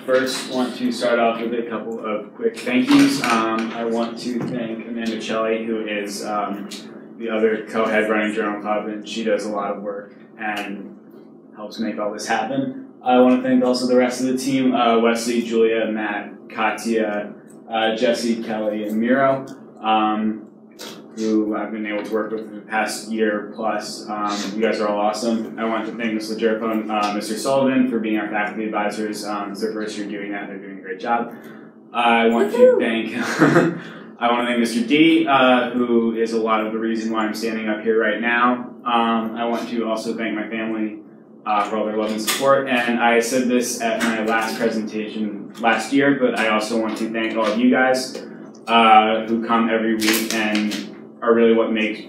First, want to start off with a couple of quick thank yous. I want to thank Amanda Celli, who is the other co-head running Journal Club, and she does a lot of work and helps make all this happen. I want to thank also the rest of the team, Wesley, Julia, Matt, Katya, Jesse, Kelly, and Miro, who I've been able to work with for the past year plus. You guys are all awesome. I want to thank Ms. LaJerpo and Mr. Sullivan for being our faculty advisors. It's their first year doing that. They're doing a great job. I want to thank Mr. D, who is a lot of the reason why I'm standing up here right now. I want to also thank my family for all their love and support. And I said this at my last presentation last year, but I also want to thank all of you guys who come every week and are really what makes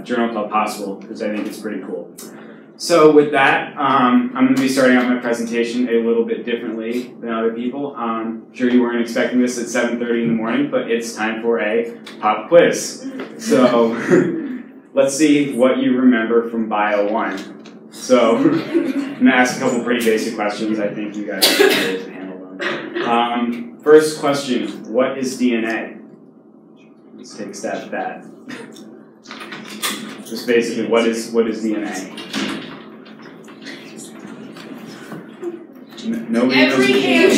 Journal Club possible, because I think it's pretty cool. So with that, I'm going to be starting out my presentation a little bit differently than other people. I'm sure you weren't expecting this at 7:30 in the morning, but it's time for a pop quiz. So let's see what you remember from Bio 1. So I'm going to ask a couple pretty basic questions. I think you guys will be able to handle them. First question, what is DNA? Let's take a stab at that. Just basically, what is DNA? Nobody knows. Every hand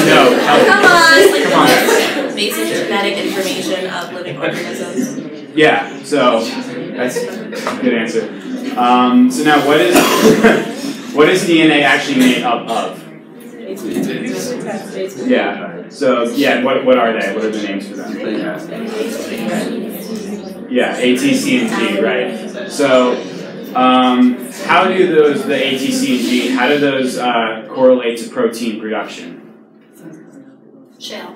No. Come on. Come on, guys. Basic genetic information of living organisms. Yeah, so that's a good answer. So now, what is DNA actually made up of? Yeah. So yeah, what are they? What are the names for them? Yeah, A, T, C, and G, right? So how do the A, T, C, and G? How do those correlate to protein production? Shell.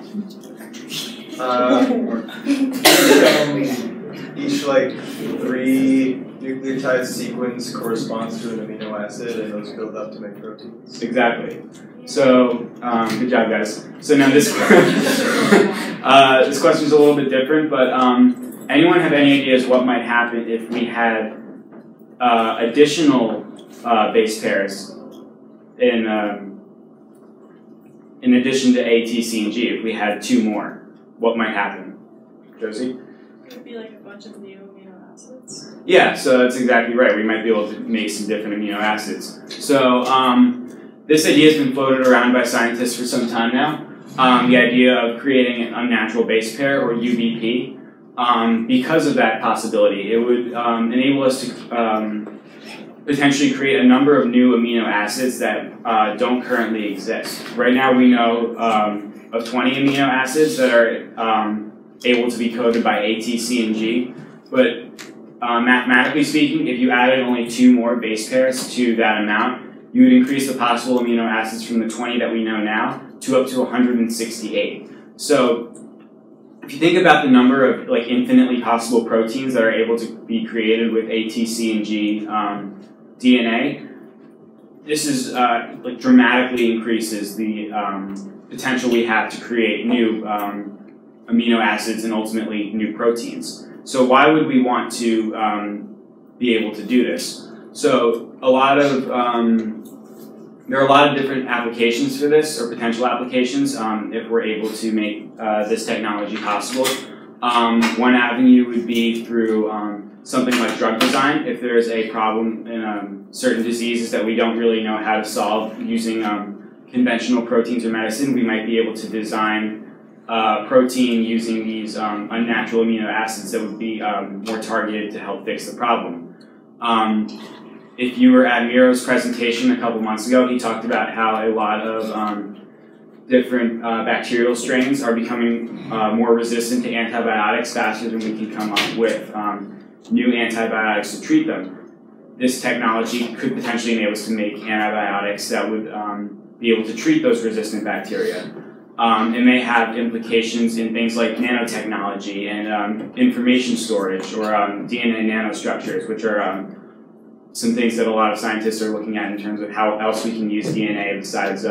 Each like 3 nucleotide sequence corresponds to an amino acid, and those build up to make proteins. Exactly. So, good job, guys. So now this this question is a little bit different, but anyone have any ideas what might happen if we had additional base pairs in addition to A, T, C, and G? If we had 2 more, what might happen? Josie? It would be like a bunch of new amino acids. Yeah, so that's exactly right. We might be able to make some different amino acids. So this idea has been floated around by scientists for some time now. The idea of creating an unnatural base pair, or UBP. Because of that possibility, it would enable us to potentially create a number of new amino acids that don't currently exist. Right now we know of 20 amino acids that are able to be coded by A, T, C, and G, but mathematically speaking, if you added only 2 more base pairs to that amount, you would increase the possible amino acids from the 20 that we know now to up to 168. So if you think about the number of like infinitely possible proteins that are able to be created with A, T, C, and G DNA, this is like dramatically increases the potential we have to create new amino acids and ultimately new proteins. So why would we want to be able to do this? So there are a lot of different applications for this, or potential applications, if we're able to make this technology possible. One avenue would be through something like drug design. If there is a problem in certain diseases that we don't really know how to solve using conventional proteins or medicine, we might be able to design protein using these unnatural amino acids that would be more targeted to help fix the problem. If you were at Miro's presentation a couple months ago, he talked about how a lot of different bacterial strains are becoming more resistant to antibiotics faster than we can come up with new antibiotics to treat them. This technology could potentially enable us to make antibiotics that would be able to treat those resistant bacteria. It may have implications in things like nanotechnology and information storage, or DNA nanostructures, which are some things that a lot of scientists are looking at in terms of how else we can use DNA besides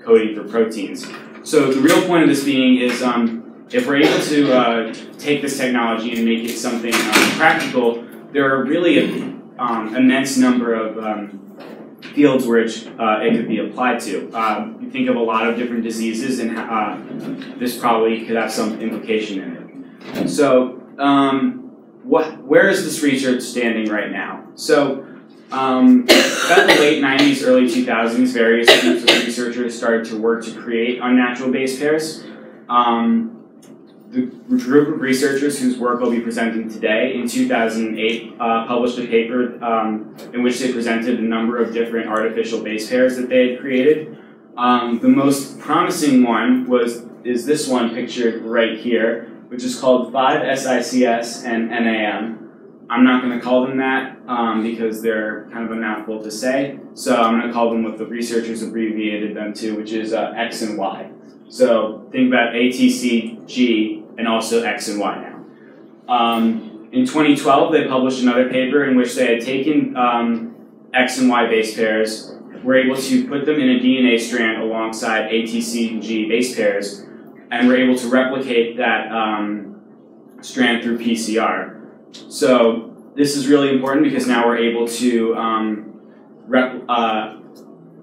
coding for proteins. So the real point of this being is if we're able to take this technology and make it something practical, there are really an immense number of fields which it could be applied to. You think of a lot of different diseases, and this probably could have some implication in it. So, where is this research standing right now? So, about the late 90s, early 2000s, various groups of researchers started to work to create unnatural base pairs. The group of researchers whose work I'll be presenting today in 2008 published a paper in which they presented a number of different artificial base pairs that they had created. The most promising one is this one pictured right here, which is called 5-SICS and NAM. I'm not going to call them that because they're kind of a mouthful to say, so I'm going to call them what the researchers abbreviated them to, which is X and Y. So think about ATC, G, and also X and Y now. In 2012, they published another paper in which they had taken X and Y base pairs, were able to put them in a DNA strand alongside ATC and G base pairs, and were able to replicate that strand through PCR. So this is really important because now we're able to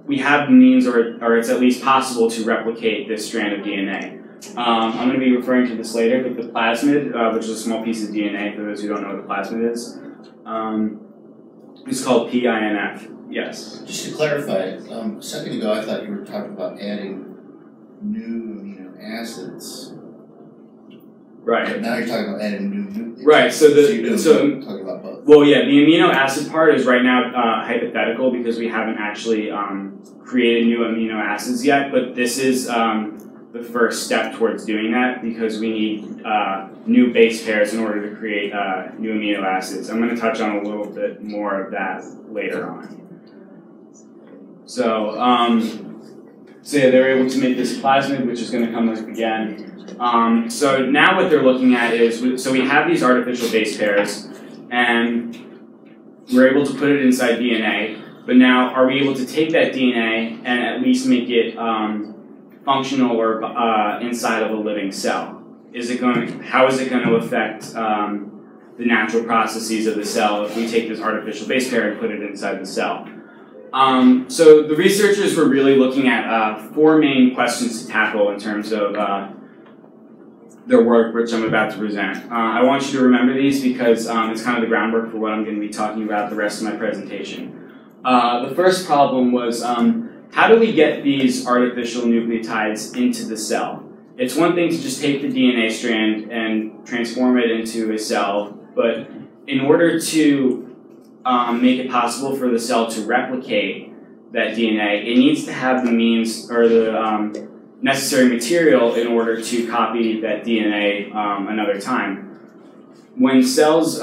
we have the means, or it's at least possible to replicate this strand of DNA. I'm going to be referring to this later, but the plasmid, which is a small piece of DNA, for those who don't know what a plasmid is called PINF. Yes? Just to clarify, a second ago I thought you were talking about adding new amino acids. Right. But now you're talking about adding new nucleotides. Right, so you're talking about both. Well, yeah, the amino acid part is right now hypothetical because we haven't actually created new amino acids yet, but this is the first step towards doing that because we need new base pairs in order to create new amino acids. I'm going to touch on a little bit more of that later on. So, so yeah, they're able to make this plasmid, which is going to come up again. So now what they're looking at is, so we have these artificial base pairs, and we're able to put it inside DNA, but now are we able to take that DNA and at least make it functional or inside of a living cell? How is it going to affect the natural processes of the cell if we take this artificial base pair and put it inside the cell? So the researchers were really looking at 4 main questions to tackle in terms of their work, which I'm about to present. I want you to remember these because it's kind of the groundwork for what I'm going to be talking about the rest of my presentation. The first problem was how do we get these artificial nucleotides into the cell? It's one thing to just take the DNA strand and transform it into a cell, but in order to make it possible for the cell to replicate that DNA, it needs to have the means or the necessary material in order to copy that DNA another time. When cells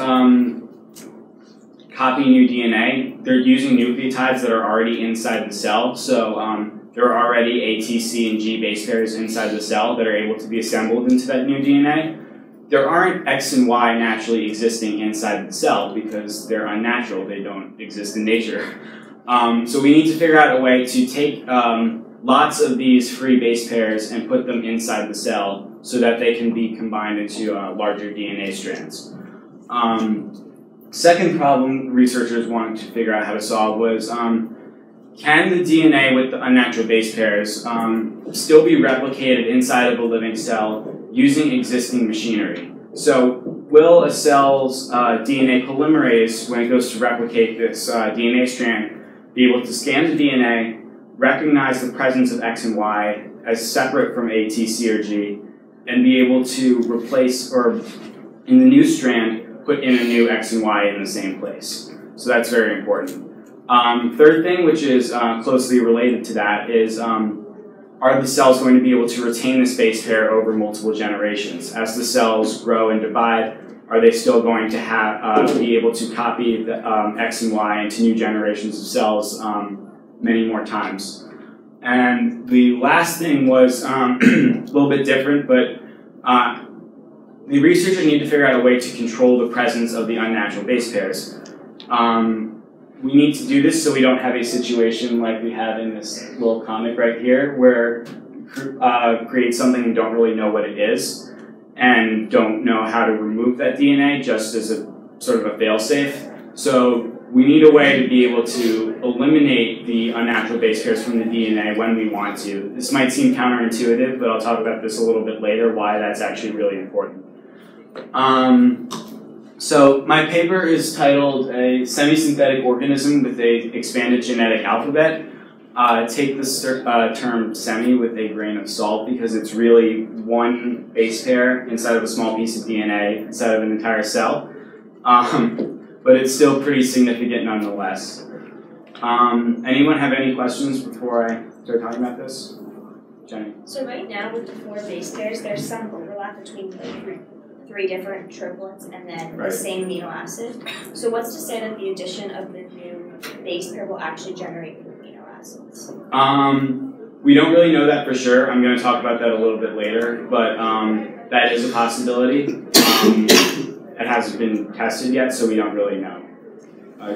copy new DNA, they're using nucleotides that are already inside the cell. So there are already ATC and G base pairs inside the cell that are able to be assembled into that new DNA. There aren't X and Y naturally existing inside the cell because they're unnatural. They don't exist in nature. So we need to figure out a way to take lots of these free base pairs and put them inside the cell so that they can be combined into larger DNA strands. Second problem researchers wanted to figure out how to solve was, can the DNA with the unnatural base pairs still be replicated inside of a living cell using existing machinery? So will a cell's DNA polymerase, when it goes to replicate this DNA strand, be able to scan the DNA, recognize the presence of X and Y as separate from ATC or G, and be able to replace, or in the new strand, put in a new X and Y in the same place? So that's very important. Third thing, which is closely related to that, is are the cells going to be able to retain this base pair over multiple generations? As the cells grow and divide, are they still going to be able to copy the X and Y into new generations of cells many more times? And the last thing was a little bit different, but the researchers need to figure out a way to control the presence of the unnatural base pairs. We need to do this so we don't have a situation like we have in this little comic right here, where create something and don't really know what it is, and don't know how to remove that DNA just as a sort of a fail-safe. So we need a way to be able to eliminate the unnatural base pairs from the DNA when we want to. This might seem counterintuitive, but I'll talk about this a little bit later, why that's actually really important. So my paper is titled A Semi-Synthetic Organism with a Expanded Genetic Alphabet. Take this term semi with a grain of salt because it's really one base pair inside of a small piece of DNA inside of an entire cell. But it's still pretty significant nonetheless. Anyone have any questions before I start talking about this? Jenny? So right now with the 4 base pairs, there's some overlap between the three different triplets and then the same amino acid. So what's to say that the addition of the new base pair will actually generate new amino acids? We don't really know that for sure. I'm going to talk about that a little bit later, but that is a possibility. It hasn't been tested yet, so we don't really know.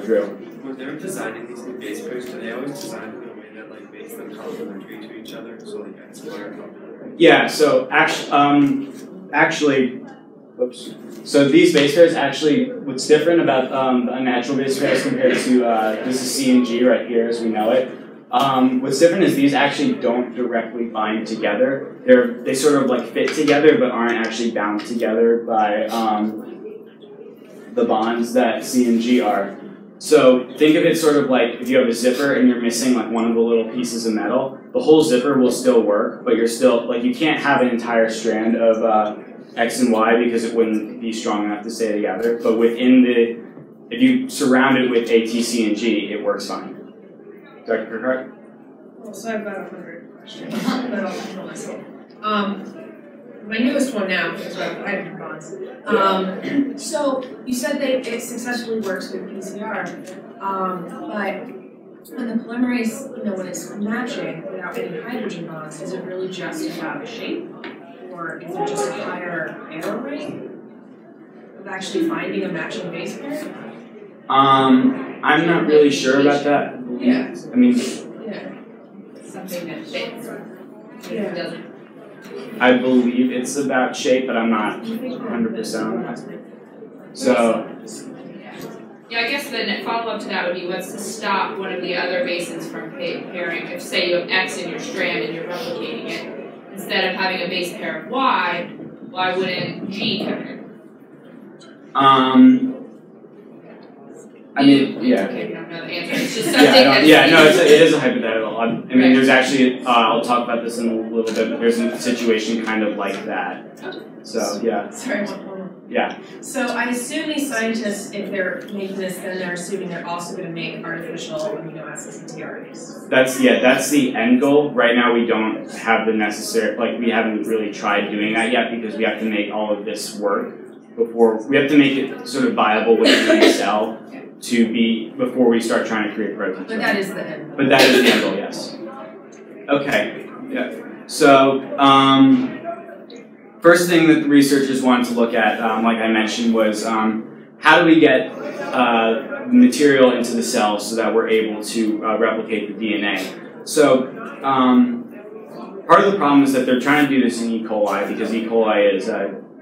Drew? When they're designing these new base pairs, do they always design them in a way that like makes them complementary to each other? So like X and Y are complementary? Yeah, so actually, whoops. So these base pairs actually, what's different about the unnatural base pairs compared to this is C and G right here as we know it. What's different is these actually don't directly bind together. They sort of like fit together but aren't actually bound together by the bonds that C and G are. So think of it sort of like if you have a zipper and you're missing like one of the little pieces of metal, the whole zipper will still work, but you're still, like you can't have an entire strand of X and Y because it wouldn't be strong enough to stay together. But within if you surround it with A, T, C, and G, it works fine. Dr. Kirkhart? Well, so I've got 100 questions, but I'll control myself. My newest one now is hydrogen bonds. So you said that it successfully works with PCR, but when the polymerase, when it's matching without any hydrogen bonds, is it really just about shape, or is it just a higher error rate of actually finding a matching base pair? I'm not really sure about that. Yeah. I mean, something that fits. Yeah. Doesn't. I believe it's about shape, but I'm not 100% on that. So. Yeah, I guess the follow-up to that would be what's to stop one of the other bases from pairing. If, say, you have X in your strand and you're replicating it, instead of having a base pair of Y, why wouldn't G come in? I mean, yeah. Okay, we don't know the answer. It's just something it is a hypothetical. I mean, there's actually, I'll talk about this in a little bit, but there's a situation kind of like that. So, yeah. Sorry, one more. Yeah. So I assume these scientists, if they're making this, then they're assuming they're also going to make artificial amino acids and tRNAs. That's the end goal. Right now we don't have the necessary, we haven't really tried doing that yet because we have to make all of this work we have to make it sort of viable within the cell before we start trying to create proteins. But that is the end goal. But that is the end goal, yes. Okay, yeah. So, first thing that the researchers wanted to look at, like I mentioned, was how do we get material into the cell so that we're able to replicate the DNA. So, part of the problem is that they're trying to do this in E. coli because E. coli is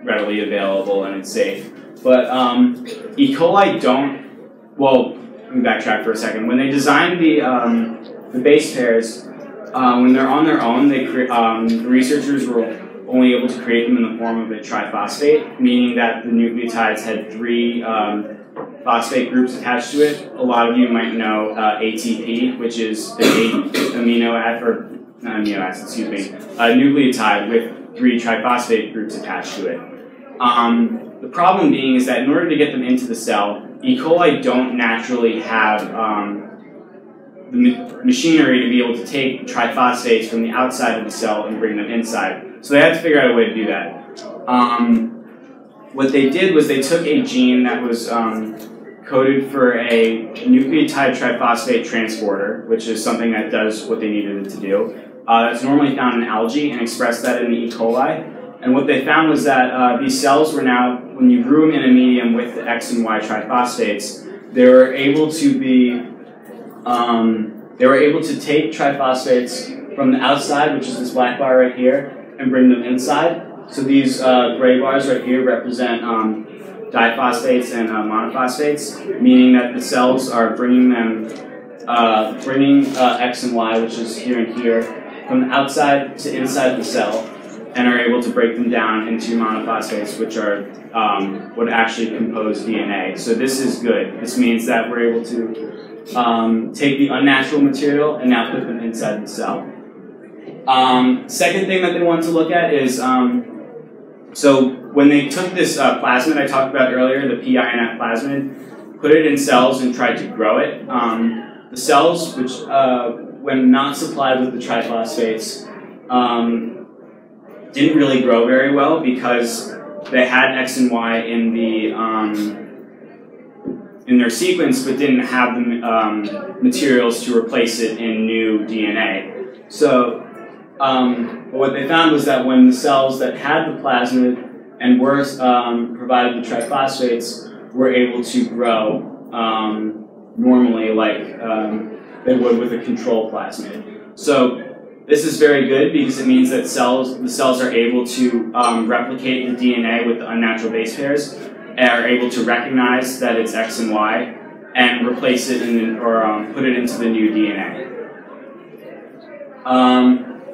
readily available and it's safe. But E. coli let me backtrack for a second. When they designed the base pairs, when they're on their own, the researchers were only able to create them in the form of a triphosphate, meaning that the nucleotides had 3 phosphate groups attached to it. A lot of you might know ATP, which is a nucleotide with 3 triphosphate groups attached to it. The problem being is that in order to get them into the cell, E. coli don't naturally have the machinery to be able to take triphosphates from the outside of the cell and bring them inside. So they had to figure out a way to do that. What they did was they took a gene that was coded for a nucleotide triphosphate transporter, which is something that does what they needed it to do. That's normally found in algae and expressed that in the E. coli. And what they found was that these cells were now, when you grew them in a medium with the X and Y triphosphates, they were able to take triphosphates from the outside, which is this black bar right here, and bring them inside. So these gray bars right here represent diphosphates and monophosphates, meaning that the cells are bringing them bringing X and Y, which is here and here, from the outside to inside the cell, and are able to break them down into monophosphates, which are what actually compose DNA. So this is good. This means that we're able to take the unnatural material and now put them inside the cell. Second thing that they want to look at is, so when they took this plasmid I talked about earlier, the PINF plasmid, put it in cells and tried to grow it. The cells, which when not supplied with the triphosphates, didn't really grow very well because they had X and Y in the in their sequence, but didn't have the materials to replace it in new DNA. So what they found was that when the cells that had the plasmid and were provided the triphosphates were able to grow normally like they would with a control plasmid. So this is very good because it means that the cells are able to replicate the DNA with the unnatural base pairs, and are able to recognize that it's X and Y, and replace it or put it into the new DNA.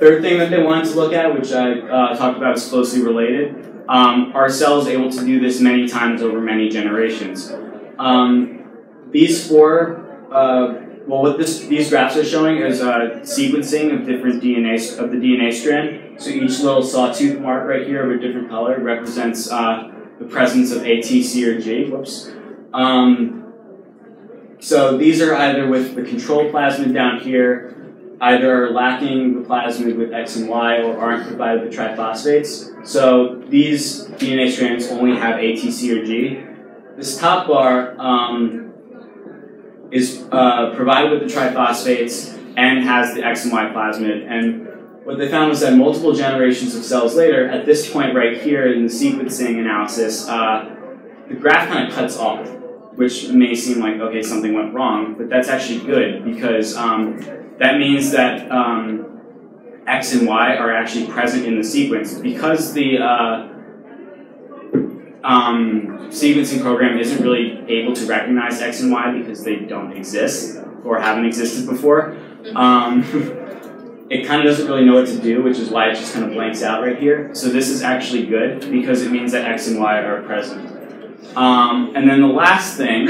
Third thing that they wanted to look at, which I talked about is closely related, are cells able to do this many times over many generations? These four, well, what these graphs are showing is sequencing of different DNA strand. So each little sawtooth mark right here of a different color represents the presence of A, T, C, or G. Whoops. So these are either with the control plasmid down here, either lacking the plasmid with X and Y, or aren't provided with triphosphates. So these DNA strands only have A, T, C, or G. This top bar is provided with the triphosphates and has the X and Y plasmid. And what they found was that multiple generations of cells later, at this point right here in the sequencing analysis, the graph kind of cuts off, which may seem like, okay, something went wrong, but that's actually good because that means that X and Y are actually present in the sequence. Because the sequencing program isn't really able to recognize X and Y because they don't exist or haven't existed before, it kind of doesn't really know what to do, which is why it just kind of blanks out right here. So this is actually good because it means that X and Y are present. And then the last thing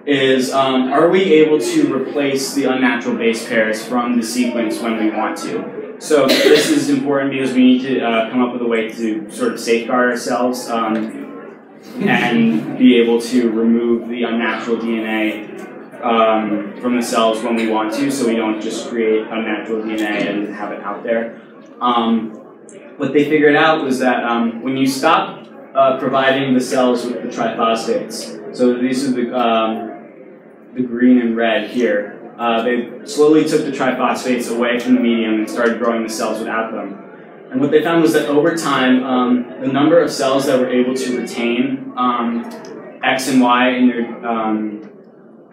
is, are we able to replace the unnatural base pairs from the sequence when we want to? So this is important because we need to come up with a way to sort of safeguard ourselves and be able to remove the unnatural DNA from the cells when we want to, so we don't just create unnatural DNA and have it out there. What they figured out was that when you stop providing the cells with the triphosphates, so these are the green and red here, they slowly took the triphosphates away from the medium and started growing the cells without them. And what they found was that over time, the number of cells that were able to retain X and Y in their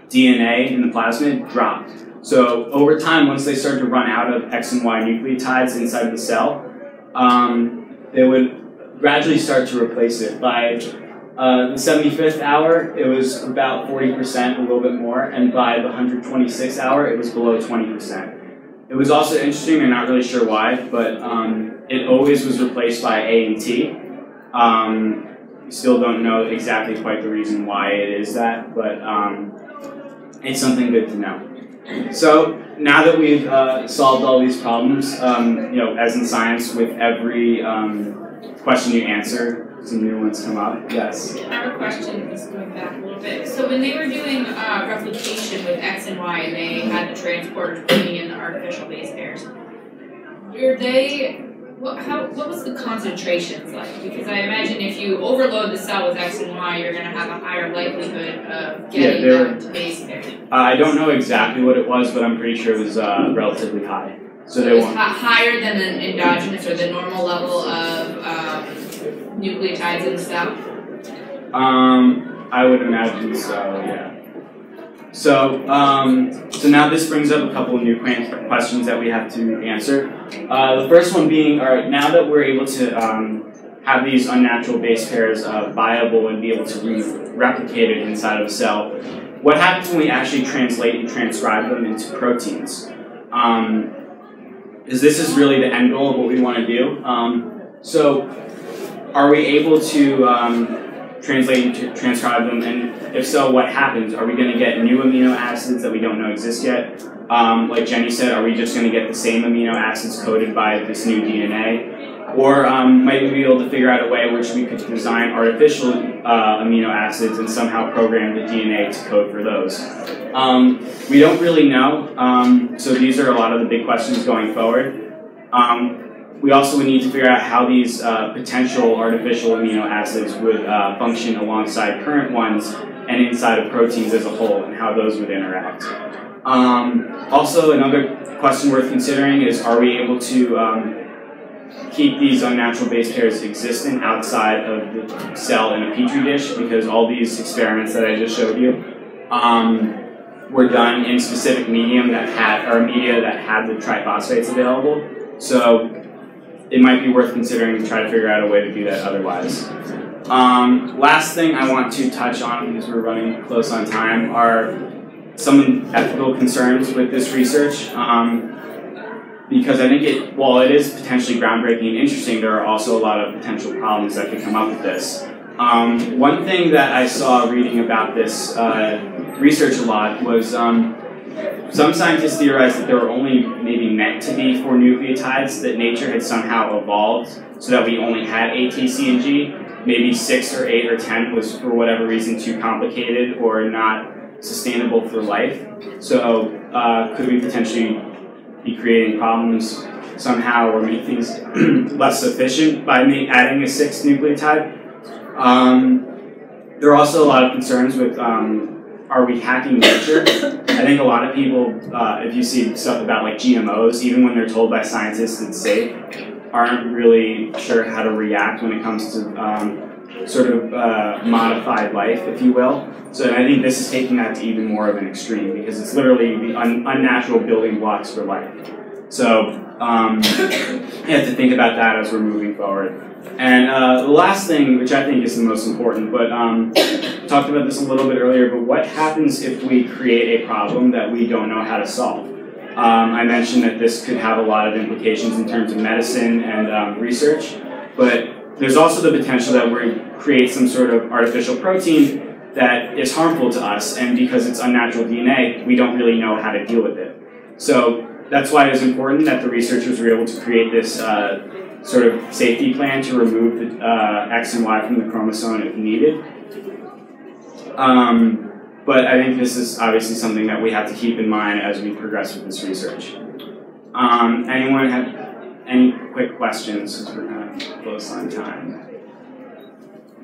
DNA in the plasmid dropped. So over time, once they started to run out of X and Y nucleotides inside the cell, they would gradually start to replace it. By the 75th hour, it was about 40%, a little bit more, and by the 126th hour, it was below 20%. It was also interesting, I'm not really sure why, but it always was replaced by A and T. We still don't know exactly quite the reason why it is that, but it's something good to know. So now that we've solved all these problems, you know, as in science, with every question you answer, some new ones come up. Yes? I have a question, just going back a little bit. So when they were doing replication with X and Y, and they had the transporters putting in the artificial base pairs, were they, what was the concentrations like? Because I imagine if you overload the cell with X and Y, you're going to have a higher likelihood of getting them to base pair. I don't know exactly what it was, but I'm pretty sure it was relatively high. So it was higher than an endogenous or the normal level of nucleotides in the cell? I would imagine so, yeah. So, so now this brings up a couple of new questions that we have to answer. The first one being, all right, now that we're able to have these unnatural base pairs viable and be able to replicate it inside of a cell, what happens when we actually translate and transcribe them into proteins? Is this really the end goal of what we want to do? So are we able to translate and transcribe them, and if so, what happens? Are we going to get new amino acids that we don't know exist yet? Like Jenny said, are we just going to get the same amino acids coded by this new DNA? Or might we be able to figure out a way in which we could design artificial amino acids and somehow program the DNA to code for those? We don't really know, so these are a lot of the big questions going forward. We also would need to figure out how these potential artificial amino acids would function alongside current ones and inside of proteins as a whole, and how those would interact. Also, another question worth considering is, are we able to keep these unnatural base pairs existent outside of the cell in a petri dish? Because all these experiments that I just showed you were done in specific medium that had, or media that had the triphosphates available. So it might be worth considering to try to figure out a way to do that otherwise. Last thing I want to touch on, because we're running close on time, are some ethical concerns with this research. Because I think while it is potentially groundbreaking and interesting, there are also a lot of potential problems that could come up with this. One thing that I saw reading about this research a lot was some scientists theorized that there were only maybe meant to be 4 nucleotides, that nature had somehow evolved so that we only had A, T, C, and G. Maybe 6 or 8 or 10 was, for whatever reason, too complicated or not sustainable for life. So could we potentially be creating problems somehow or make things less efficient by adding a 6th nucleotide? There are also a lot of concerns with, are we hacking nature? I think a lot of people, if you see stuff about like GMOs, even when they're told by scientists it's safe, aren't really sure how to react when it comes to sort of modified life, if you will. So I think this is taking that to even more of an extreme, because it's literally the unnatural building blocks for life. So you have to think about that as we're moving forward. And the last thing, which I think is the most important, but talked about this a little bit earlier, but what happens if we create a problem that we don't know how to solve? I mentioned that this could have a lot of implications in terms of medicine and research, but there's also the potential that we create some sort of artificial protein that is harmful to us, and because it's unnatural DNA, we don't really know how to deal with it. So that's why it was important that the researchers were able to create this sort of safety plan to remove the X and Y from the chromosome if needed. But I think this is obviously something that we have to keep in mind as we progress with this research. Anyone have any quick questions, since we're kind of close on time?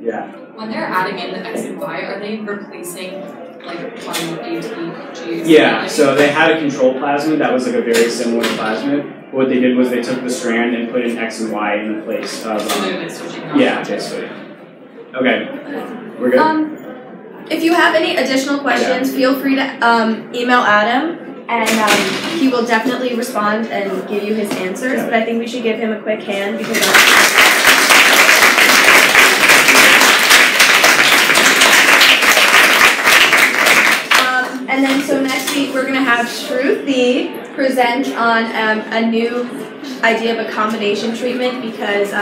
Yeah. When they're adding in the X and Y, are they replacing like one A, T, G? Yeah, so they had a control plasmid that was like a very similar plasmid. What they did was they took the strand and put in X and Y in the place of. Yeah, basically. Okay, we're good. If you have any additional questions, feel free to email Adam, and he will definitely respond and give you his answers. But I think we should give him a quick hand because. And then, so next week we're going to have Shruti present on a new idea of a combination treatment, because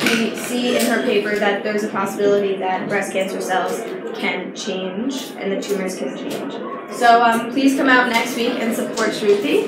we see in her paper that there's a possibility that breast cancer cells can change and the tumors can change. So please come out next week and support Shruti.